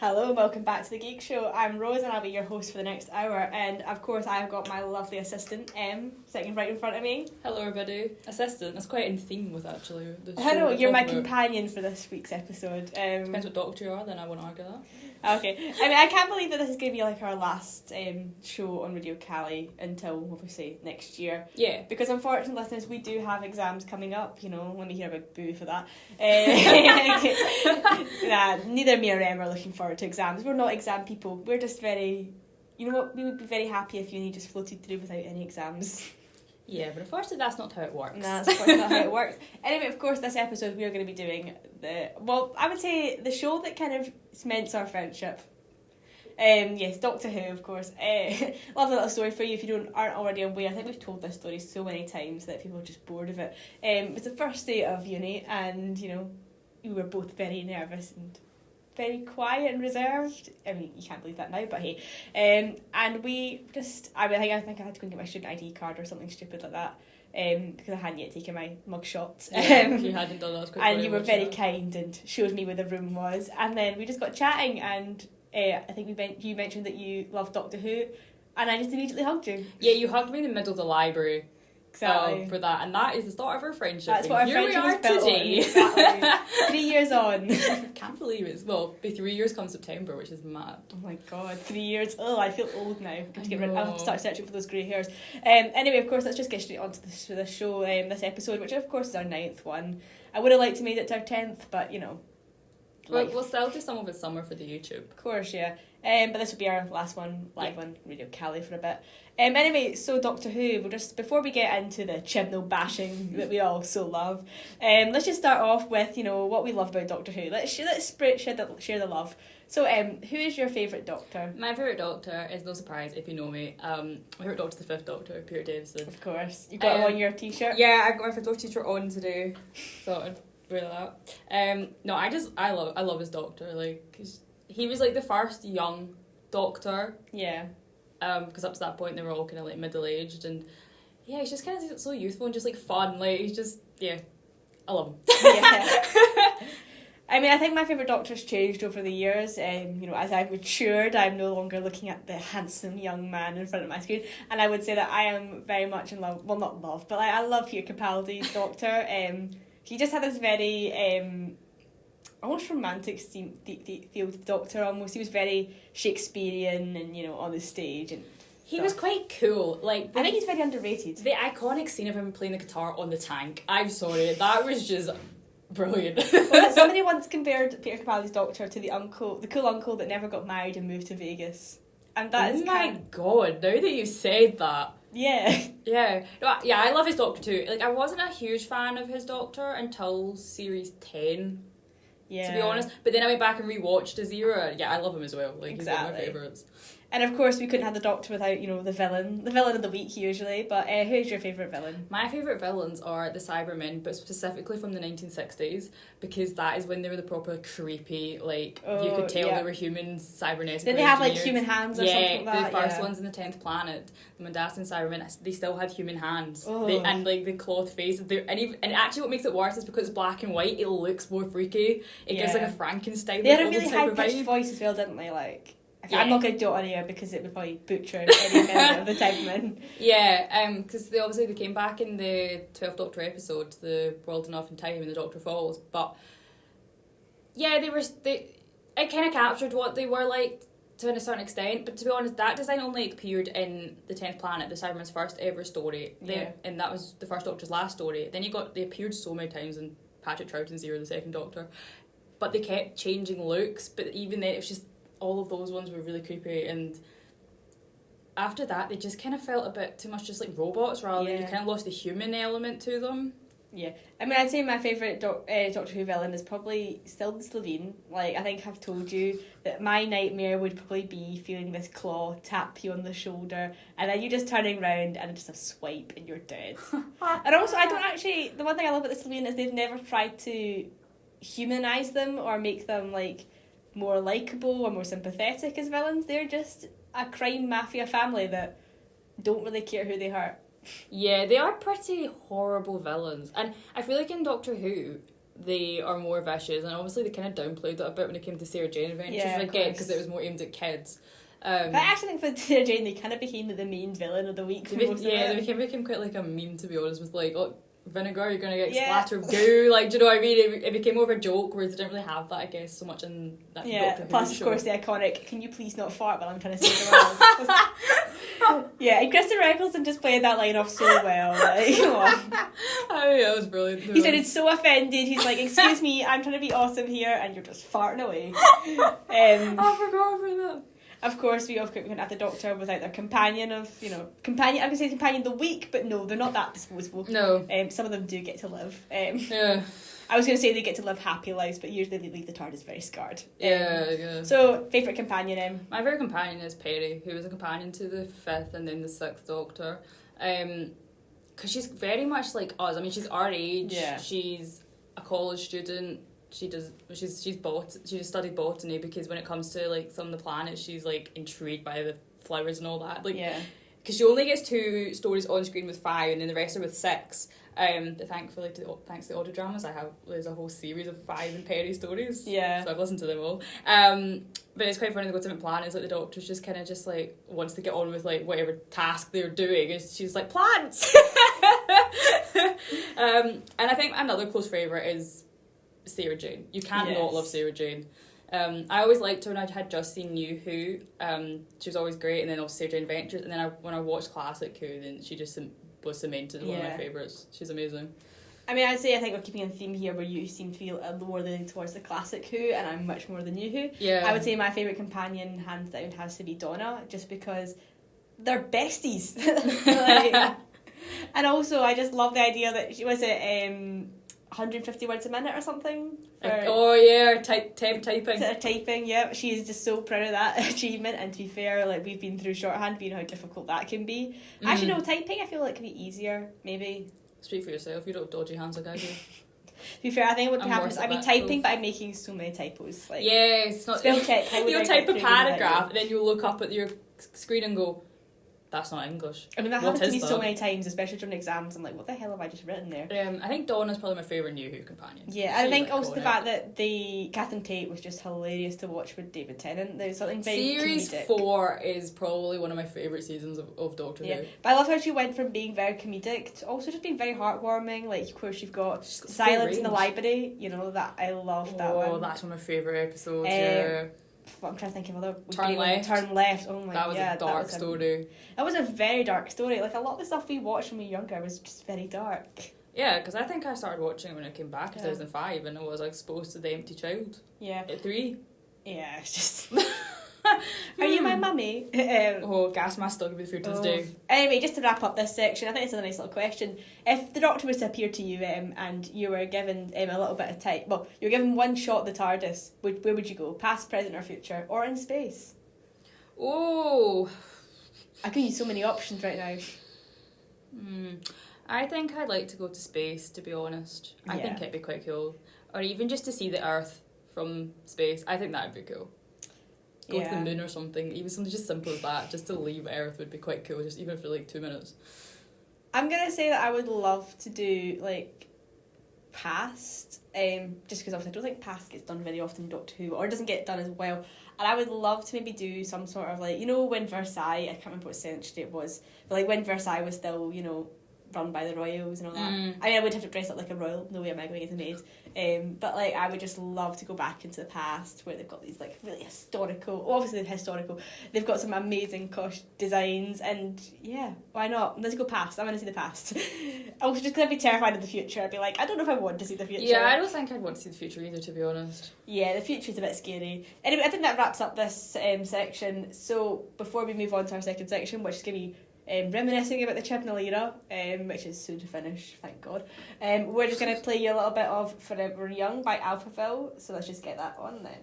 Hello and welcome back to the Geek Show. I'm Rose and I'll be your host for the next hour. And of course, I've got my lovely assistant, Em, sitting right in front of me. Hello, everybody. Assistant. That's quite in theme with actually the show. I know, you're my about. companion for this week's episode. Depends what doctor you are, then I won't argue that. Okay. I mean, I can't believe that this is going to be like our last show on Radio Cali until, obviously, next year. Yeah. Because unfortunately, listeners, we do have exams coming up. You know, let me hear a big boo for that. Neither me or Em are looking forward to exams. We're not exam people. We're just very... You know what? We would be very happy if uni just floated through without any exams. Yeah, but unfortunately that's not how it works. No, that's of course not how it works. Anyway, of course, this episode we are going to be doing I would say the show that kind of cements our friendship. Yes, Doctor Who, of course. Lovely little story for you if you aren't already aware. I think we've told this story so many times that people are just bored of it. It was the first day of uni, and you know, we were both very nervous and very quiet and reserved. I mean, you can't believe that now, but hey. And we just, I think I had to go and get my student ID card or something stupid like that. Because I hadn't yet taken my mugshot. Yeah, you hadn't done that. And you were very kind and showed me where the room was. And then we just got chatting, and I think you mentioned that you love Doctor Who, and I just immediately hugged you. Yeah, you hugged me in the middle of the library. Exactly. For that, and that is the start of our friendship. That's what our here friendship we are is built today. on. Exactly. 3 years on. Can't believe it. Well, be 3 years come September, which is mad. Oh my god, 3 years. Oh, I feel old now. I'll have to start searching for those grey hairs. Anyway, of course, let's just get straight on to the show, this episode, which of course is our 9th one. I would have liked to made it to our 10th, but you know. We'll still do some of it summer for the YouTube. Of course, yeah. But this will be our last one live on Radio Cali for a bit. Anyway, so Doctor Who, before we get into the chibnall bashing that we all so love, let's just start off with, you know, what we love about Doctor Who. Let's share the love. So, who is your favourite Doctor? My favourite Doctor is, no surprise if you know me, my favourite Doctor is the 5th Doctor, Peter Davison. Of course. You got him on your t-shirt? Yeah, I got my 5th Doctor t-shirt on today. Thought I'd wear that. No, I love his Doctor. Like, he was like the first young Doctor. Yeah. Because up to that point they were all kind of like middle-aged, and yeah, he's just kind of so youthful and just like fun. Like, he's just, yeah, I love him. Yeah. I mean, I think my favourite Doctor's changed over the years. You know, as I've matured, I'm no longer looking at the handsome young man in front of my screen, and I would say that I am very much in love. Well, not love, but I love Peter Capaldi's Doctor. He just had this very almost romantic feel to the Doctor. Almost, he was very Shakespearean and, you know, on the stage and. He was quite cool. Like, I think he's very underrated. The iconic scene of him playing the guitar on the tank. I'm sorry, that was just brilliant. Well, somebody once compared Peter Capaldi's Doctor to the cool uncle that never got married and moved to Vegas, and that is. Oh my god! Now that you said that. Yeah. Yeah. No, yeah, I love his Doctor too. Like, I wasn't a huge fan of his Doctor until series 10. Yeah. To be honest. But then I went back and rewatched his era. Yeah, I love him as well. Like, he's one of my favourites. And of course we couldn't have the Doctor without, you know, the villain of the week usually. But who's your favourite villain? My favourite villains are the Cybermen, but specifically from the 1960s, because that is when they were the proper creepy, like, you could tell they were humans, cybernetic. Did they have like human hands or something like that? Yeah, the first ones in the 10th Planet, the Mandassian Cybermen, they still had human hands. Oh. And like the cloth faces. And actually what makes it worse is because it's black and white, it looks more freaky. It gives like a Frankenstein. They had a really high-pitched voice as well, didn't they? Like. Yeah. I'm not going to do it on air because it would probably butcher any minute of the Cybermen. Yeah, because they came back in the 12th Doctor episode, the World Enough in Time, and the Doctor Falls. But yeah, it kind of captured what they were like to a certain extent. But to be honest, that design only appeared in the 10th Planet, the Cybermen's first ever story. And that was the first Doctor's last story. Then they appeared so many times in Patrick Troughton's era, the second Doctor. But they kept changing looks. But even then, it was just. All of those ones were really creepy, and after that they just kind of felt a bit too much just like robots rather than you kind of lost the human element to them. Yeah, I mean, I'd say my favourite Doctor Who villain is probably still the Slitheen. Like, I think I've told you that my nightmare would probably be feeling this claw tap you on the shoulder, and then you just turning round and just a swipe and you're dead. And also, the one thing I love about the Slitheen is they've never tried to humanise them or make them like more likeable or more sympathetic as villains. They're just a crime mafia family that don't really care who they hurt. Yeah, they are pretty horrible villains. And I feel like in Doctor Who, they are more vicious, and obviously they kind of downplayed it a bit when it came to Sarah Jane Adventures, Yeah, again, because it was more aimed at kids. But I actually think for Sarah Jane, they kind of became the main villain of the week for most of it. They became quite like a meme, to be honest, with like, oh, vinegar, you're going to get splattered of goo, like, do you know what I mean? It became more of a joke, whereas they didn't really have that, I guess, so much in that Doctor Who plus show. Of course the iconic, can you please not fart while I'm trying to save the world? Yeah, and Kristen Eccleston just played that line off so well, like, come on. Oh yeah, it was brilliant. He sounded so offended, he's like, excuse me, I'm trying to be awesome here, and you're just farting away. I forgot about that. Of course, we also couldn't have the Doctor without their companion of, companion, I would say companion of the week, but no, they're not that disposable. No. Some of them do get to live. Yeah. I was going to say they get to live happy lives, but usually they leave the TARDIS very scarred. Yeah. So, favourite companion? My favourite companion is Perry, who was a companion to the 5th and then the 6th Doctor. Because she's very much like us. I mean, she's our age. Yeah. She's a college student. She's studied botany, because when it comes to like some of the planets, she's like intrigued by the flowers and all that. Like, Yeah. Because she only gets 2 stories on screen with 5, and then the rest are with 6. But thankfully, thanks to audio dramas, there's a whole series of 5 and Perry stories. Yeah. So I've listened to them all. But it's quite funny, they go to different planets, like the Doctor's just kind of just like wants to get on with like whatever task they're doing, and she's like, plants! And I think another close favourite is Sarah Jane. You can't not love Sarah Jane. I always liked her when I had just seen New Who. She was always great, and then also Sarah Jane Adventures, and then when I watched Classic Who, then she just was cemented one of my favourites. She's amazing. I mean, I'd say I think we're keeping a theme here where you seem to feel a lower leaning towards the Classic Who, and I'm much more the New Who. Yeah. I would say my favourite companion, hands down, has to be Donna, just because they're besties. Like, and also, I just love the idea that she was it 150 words a minute or something. Typing. Yeah, she is just so proud of that achievement. And to be fair, like, we've been through shorthand, we know how difficult that can be. Actually, no, typing I feel like can be easier. Maybe. Speak for yourself. You don't have dodgy hands like I do. To be fair, I think what happens, I'd be typing, but I'm making so many typos. Like, it's not spell check. You'll type a paragraph, and then you'll look up at your screen and go, that's not English. I mean, that happened to me so many times, especially during exams. I'm like, what the hell have I just written there? I think Donna's probably my favourite New Who companion. Yeah, and I think also the fact that Catherine Tate was just hilarious to watch with David Tennant. There's something very Series comedic. 4 is probably one of my favourite seasons of Doctor Who. But I love how she went from being very comedic to also just being very heartwarming. Like, of course, you've got Silence in the Library. That I love that one. Oh, that's one of my favourite episodes. I'm trying to think of other. Turn Left. Turn Left. Oh my god. That was a dark story. That was a very dark story. Like, a lot of the stuff we watched when we were younger was just very dark. Yeah, because I think I started watching it when I came back in 2005, and I was exposed to The Empty Child. Yeah. At 3. Yeah, it's just. Are you my mummy? Gas mask still could be the food to this day. Anyway, just to wrap up this section, I think it's a nice little question. If the Doctor was to appear to you and you were given a little bit of time, well, you were given one shot at the TARDIS, where would you go? Past, present or future? Or in space? Oh. I give you so many options right now. I think I'd like to go to space, to be honest. I think it'd be quite cool. Or even just to see the Earth from space. I think that would be cool. Go to the moon or something. Even something just simple as that. Just to leave Earth would be quite cool, just even for like 2 minutes. I'm going to say that I would love to do, like, past, just because obviously I don't think past gets done very often in Doctor Who, or doesn't get done as well. And I would love to maybe do some sort of, like, when Versailles, I can't remember what century it was, but like when Versailles was still, run by the royals and all that. I mean, I would have to dress up like a royal. No way am I going as a maid. But like, I would just love to go back into the past where they've got these like really historical. Well, obviously they're historical. They've got some amazing designs, and yeah, why not? Let's go past. I want to see the past. I was just gonna be terrified of the future. I'd be like, I don't know if I want to see the future. Yeah, I don't think I'd want to see the future either, to be honest. Yeah, the future's a bit scary. Anyway, I think that wraps up this section. So before we move on to our second section, which is gonna be reminiscing about the Chibnall era, which is soon to finish, thank God. We're just going to play you a little bit of Forever Young by Alphaville, so let's just get that on then.